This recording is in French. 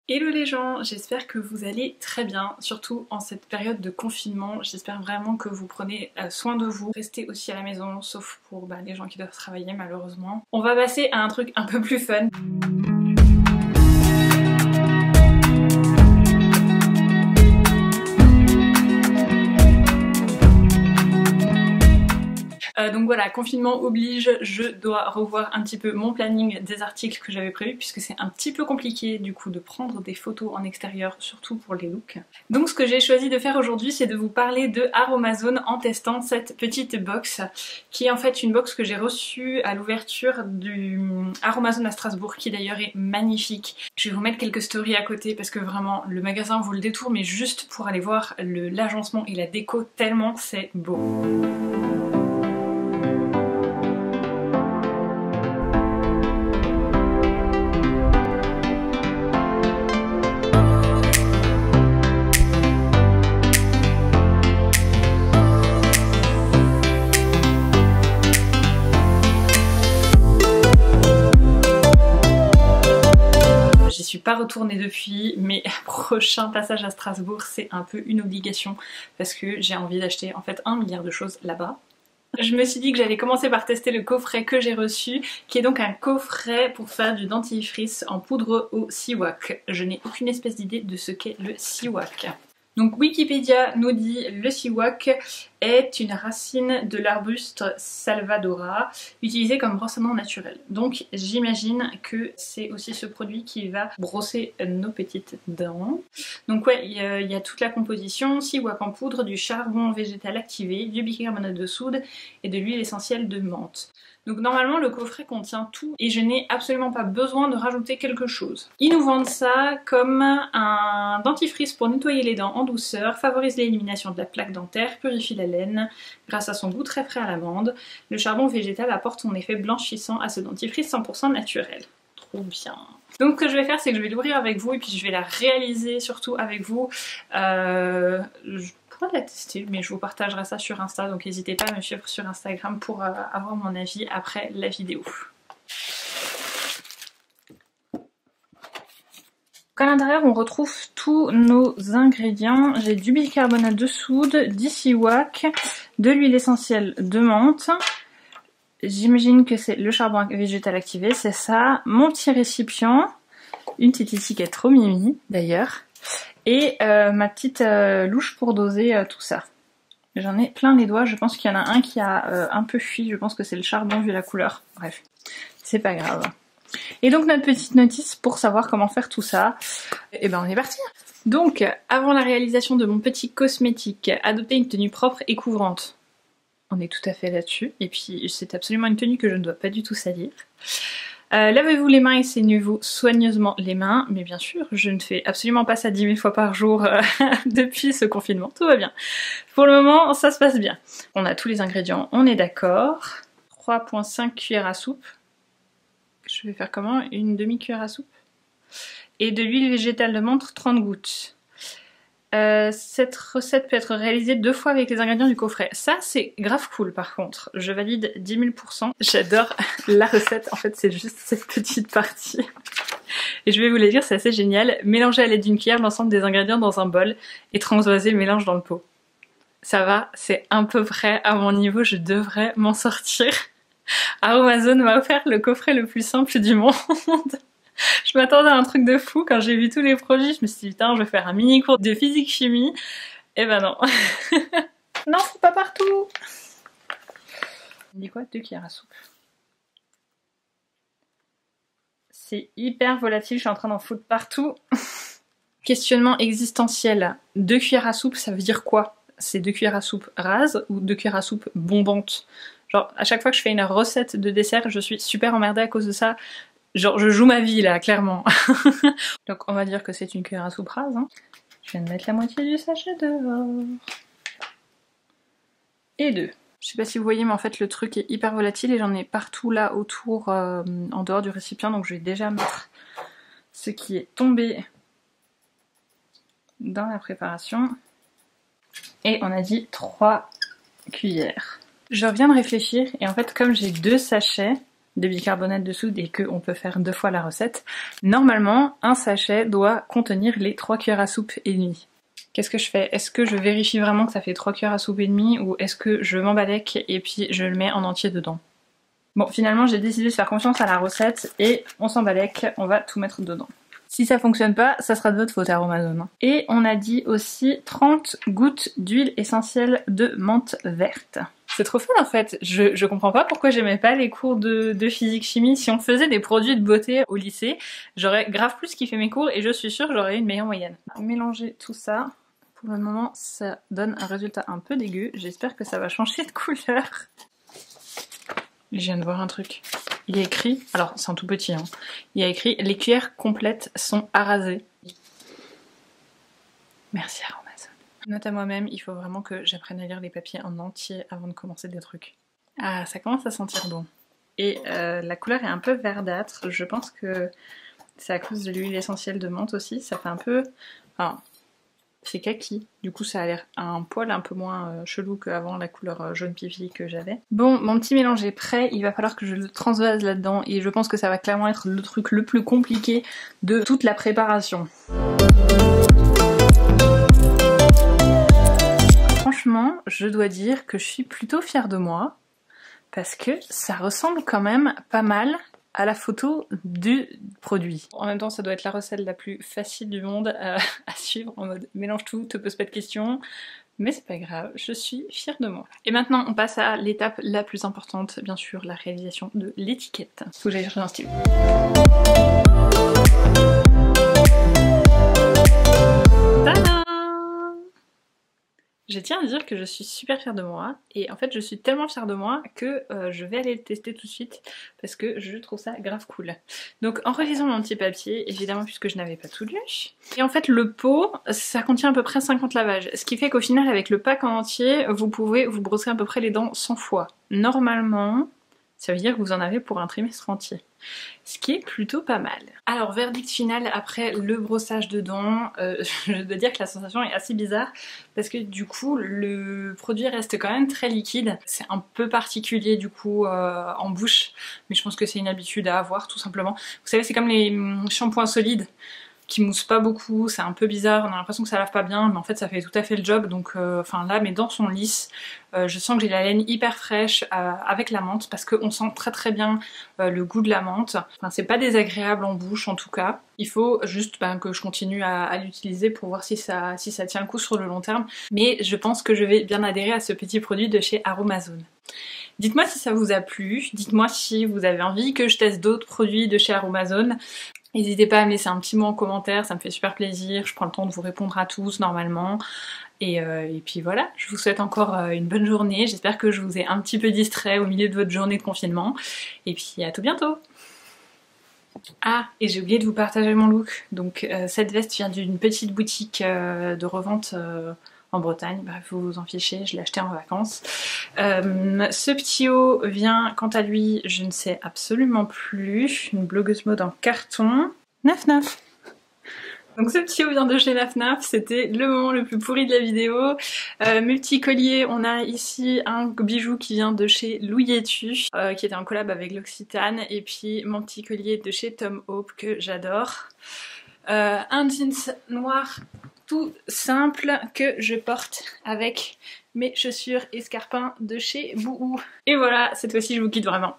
Hello les gens, j'espère que vous allez très bien, surtout en cette période de confinement. J'espère vraiment que vous prenez soin de vous. Restez aussi à la maison, sauf pour les gens qui doivent travailler malheureusement. On va passer à un truc un peu plus fun. Donc voilà, confinement oblige, je dois revoir un petit peu mon planning des articles que j'avais prévus puisque c'est un petit peu compliqué du coup de prendre des photos en extérieur, surtout pour les looks. Donc ce que j'ai choisi de faire aujourd'hui, c'est de vous parler de Aromazone en testant cette petite box qui est en fait une box que j'ai reçue à l'ouverture du Aromazone à Strasbourg, qui d'ailleurs est magnifique. Je vais vous mettre quelques stories à côté parce que vraiment le magasin vaut le détour, mais juste pour aller voir l'agencement et la déco tellement c'est beau. J'y suis pas retournée depuis, mais prochain passage à Strasbourg, c'est un peu une obligation parce que j'ai envie d'acheter en fait 1 milliard de choses là-bas. Je me suis dit que j'allais commencer par tester le coffret que j'ai reçu, qui est donc un coffret pour faire du dentifrice en poudre au siwak. Je n'ai aucune espèce d'idée de ce qu'est le siwak. Donc Wikipédia nous dit le siwak est une racine de l'arbuste salvadora utilisée comme brosse à dents naturelle. Donc j'imagine que c'est aussi ce produit qui va brosser nos petites dents. Donc ouais, il y a toute la composition: siwak en poudre, du charbon végétal activé, du bicarbonate de soude et de l'huile essentielle de menthe. Donc normalement le coffret contient tout et je n'ai absolument pas besoin de rajouter quelque chose. Ils nous vendent ça comme un dentifrice pour nettoyer les dents en douceur, favorise l'élimination de la plaque dentaire, purifie la laine grâce à son goût très frais à l'amande. Le charbon végétal apporte son effet blanchissant à ce dentifrice 100% naturel. Trop bien. Donc ce que je vais faire, c'est que je vais l'ouvrir avec vous et puis je vais la réaliser surtout avec vous. Je pourrais la tester, mais je vous partagerai ça sur Insta, donc n'hésitez pas à me suivre sur Instagram pour avoir mon avis après la vidéo. À l'intérieur, on retrouve tous nos ingrédients. J'ai du bicarbonate de soude, du siwak, de l'huile essentielle de menthe. J'imagine que c'est le charbon végétal activé, c'est ça. Mon petit récipient, une petite étiquette trop mimi d'ailleurs. Et ma petite louche pour doser tout ça. J'en ai plein les doigts, je pense qu'il y en a un qui a un peu fui, je pense que c'est le charbon vu la couleur. Bref, c'est pas grave. Et donc notre petite notice pour savoir comment faire tout ça, et ben on est parti. Donc avant la réalisation de mon petit cosmétique, adopter une tenue propre et couvrante. On est tout à fait là-dessus, et puis c'est absolument une tenue que je ne dois pas du tout salir. Lavez-vous les mains et saignez-vous soigneusement les mains, mais bien sûr, je ne fais absolument pas ça 10 000 fois par jour depuis ce confinement, tout va bien. Pour le moment, ça se passe bien. On a tous les ingrédients, on est d'accord. 3,5 cuillères à soupe. Je vais faire comment? Une demi-cuillère à soupe. Et de l'huile végétale de menthe, 30 gouttes. Cette recette peut être réalisée 2 fois avec les ingrédients du coffret. Ça, c'est grave cool par contre. Je valide 10 000 %. J'adore la recette. En fait, c'est juste cette petite partie. Et je vais vous la dire, c'est assez génial. Mélangez à l'aide d'une cuillère l'ensemble des ingrédients dans un bol et transvasez le mélange dans le pot. Ça va, c'est à peu près à mon niveau. Je devrais m'en sortir. Aromazone m'a offert le coffret le plus simple du monde. Je m'attendais à un truc de fou. Quand j'ai vu tous les produits, je me suis dit putain, je vais faire un mini cours de physique-chimie. Et ben non. Non, c'est pas partout. On dit quoi? 2 cuillères à soupe. C'est hyper volatile, je suis en train d'en foutre partout. Questionnement existentiel. 2 cuillères à soupe, ça veut dire quoi? C'est 2 cuillères à soupe rases ou 2 cuillères à soupe bombantes? Genre, à chaque fois que je fais une recette de dessert, je suis super emmerdée à cause de ça. Genre, je joue ma vie là, clairement. Donc, on va dire que c'est une cuillère à soupe rase. Hein. Je viens de mettre la moitié du sachet dehors. Et 2. Je sais pas si vous voyez, mais en fait, le truc est hyper volatile et j'en ai partout là autour, en dehors du récipient. Donc, je vais déjà mettre ce qui est tombé dans la préparation. Et on a dit 3 cuillères. Je reviens de réfléchir et en fait, comme j'ai 2 sachets, de bicarbonate de soude et qu'on peut faire 2 fois la recette, normalement un sachet doit contenir les 3 cuillères à soupe et demie. Qu'est-ce que je fais? Est-ce que je vérifie vraiment que ça fait 3 cuillères à soupe et demie ou est-ce que je m'emballèque et puis je le mets en entier dedans? Bon, finalement j'ai décidé de faire confiance à la recette et on s'emballèque, on va tout mettre dedans. Si ça fonctionne pas, ça sera de votre faute, Aromazone. Et on a dit aussi 30 gouttes d'huile essentielle de menthe verte. C'est trop fun en fait, je comprends pas pourquoi j'aimais pas les cours de physique-chimie. Si on faisait des produits de beauté au lycée, j'aurais grave plus kiffé mes cours et je suis sûre que j'aurais eu une meilleure moyenne. Mélanger tout ça, pour le moment ça donne un résultat un peu dégueu, j'espère que ça va changer de couleur. Je viens de voir un truc. Il y a écrit, alors c'est un tout petit, hein, il y a écrit les cuillères complètes sont arasées. Merci Aromazone. Note à moi-même, il faut vraiment que j'apprenne à lire les papiers en entier avant de commencer des trucs. Ah, ça commence à sentir bon. Et la couleur est un peu verdâtre, je pense que c'est à cause de l'huile essentielle de menthe aussi, ça fait un peu... Enfin, c'est kaki, du coup ça a l'air un poil un peu moins chelou qu'avant la couleur jaune pipi que j'avais. Bon, mon petit mélange est prêt, il va falloir que je le transvase là-dedans et je pense que ça va clairement être le truc le plus compliqué de toute la préparation. Franchement, je dois dire que je suis plutôt fière de moi parce que ça ressemble quand même pas mal à la photo du produit. En même temps, ça doit être la recette la plus facile du monde à suivre, en mode mélange tout, te pose pas de questions, mais c'est pas grave, je suis fière de moi. Et maintenant, on passe à l'étape la plus importante, bien sûr, la réalisation de l'étiquette. Faut que j'aille chercher un stylo. Je tiens à dire que je suis super fière de moi et en fait je suis tellement fière de moi que je vais aller le tester tout de suite parce que je trouve ça grave cool. Donc en relisant mon petit papier, évidemment puisque je n'avais pas tout lu, et en fait le pot ça contient à peu près 50 lavages, ce qui fait qu'au final avec le pack en entier vous pouvez vous brosser à peu près les dents 100 fois. Normalement ça veut dire que vous en avez pour un trimestre entier. Ce qui est plutôt pas mal. Alors verdict final après le brossage de dents, je dois dire que la sensation est assez bizarre parce que du coup le produit reste quand même très liquide. C'est un peu particulier du coup en bouche, mais je pense que c'est une habitude à avoir tout simplement. Vous savez c'est comme les shampoings solides qui mousse pas beaucoup, c'est un peu bizarre, on a l'impression que ça lave pas bien, mais en fait ça fait tout à fait le job, donc enfin là mes dents sont lisses, je sens que j'ai la laine hyper fraîche avec la menthe, parce qu'on sent très très bien le goût de la menthe, enfin c'est pas désagréable en bouche en tout cas, il faut juste que je continue à l'utiliser pour voir si ça tient le coup sur le long terme, mais je pense que je vais bien adhérer à ce petit produit de chez Aromazone. Dites-moi si ça vous a plu, dites-moi si vous avez envie que je teste d'autres produits de chez Aromazone. N'hésitez pas à me laisser un petit mot en commentaire, ça me fait super plaisir, je prends le temps de vous répondre à tous normalement. Et puis voilà, je vous souhaite encore une bonne journée, j'espère que je vous ai un petit peu distrait au milieu de votre journée de confinement. Et puis à tout bientôt. Ah, et j'ai oublié de vous partager mon look, donc cette veste vient d'une petite boutique de revente en Bretagne, bref vous vous en fichez, je l'ai acheté en vacances. Ce petit haut vient quant à lui, je ne sais absolument plus, une blogueuse mode en carton. Naf naf. Donc ce petit haut vient de chez Naf Naf, c'était le moment le plus pourri de la vidéo. Mes petits colliers, on a ici un bijou qui vient de chez Louis-Etu, qui était en collab avec l'Occitane, et puis mon petit collier de chez Tom Hope que j'adore. Un jeans noir tout simple que je porte avec mes chaussures escarpins de chez Bouhou. Et voilà, cette fois-ci je vous quitte vraiment.